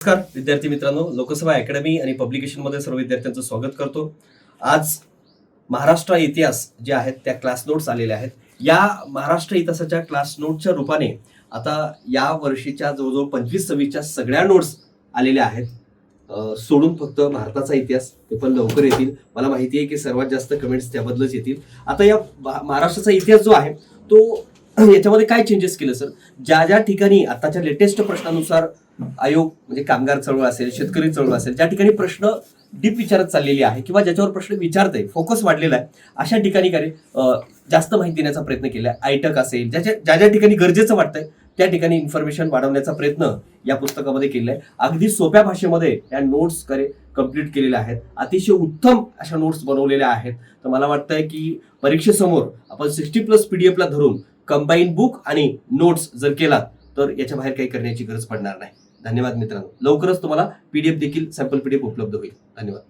नमस्कार विद्यार्थी मित्रांनो, लोकसभा अकॅडमी आणि पब्लिकेशन मध्ये सर्व विद्यार्थ्यांचं स्वागत करतो. आज महाराष्ट्र इतिहास जे आहेत त्या क्लास नोट्स आलेल्या आहेत. या महाराष्ट्र इतिहासाच्या क्लास नोटच्या रूपाने आता या वर्षीच्या जवळजवळ 25-26च्या सगळ्या नोट्स आलेल्या आहेत. सोडून फक्त भारताचा इतिहास, ते पण लवकर येतील. मला माहिती आहे की सर्वात जास्त कमेंट्स त्याबद्दलच येतील. आता या महाराष्ट्राचा इतिहास जो आहे तो याच्यामध्ये काय चेंजेस केलं सर? ज्या ज्या ठिकाणी आताच्या लेटेस्ट प्रश्नानुसार आयोग म्हणजे कामगार चळवळ असेल, शेतकरी चळवळ असेल, ज्या ठिकाणी प्रश्न डीप विचारत चाललेली आहे किंवा ज्याच्यावर प्रश्न विचारते, फोकस वाढलेला आहे, अशा ठिकाणी काय जास्त माहिती देण्याचा प्रयत्न केला. आयटक असेल, ज्या ज्या ठिकाणी गरजेचं वाटतंय त्या ठिकाणी इन्फॉर्मेशन वाढवण्याचा प्रयत्न या पुस्तकामध्ये केलेला आहे. अगदी सोप्या भाषेमध्ये या नोट्स कंप्लीट केलेल्या आहेत. अतिशय उत्तम अशा नोट्स बनवलेल्या आहेत. तर मला वाटतंय की परीक्षेसमोर आपण 60+ PDF ला धरून कंबाईन बुक आणि नोट्स जर केला तर याच्या बाहेर काही करण्याची गरज पडणार नाही. धन्यवाद मित्रांनो. लवकरच तुम्हाला PDF देखील सॅम्पल PDF उपलब्ध होईल. धन्यवाद.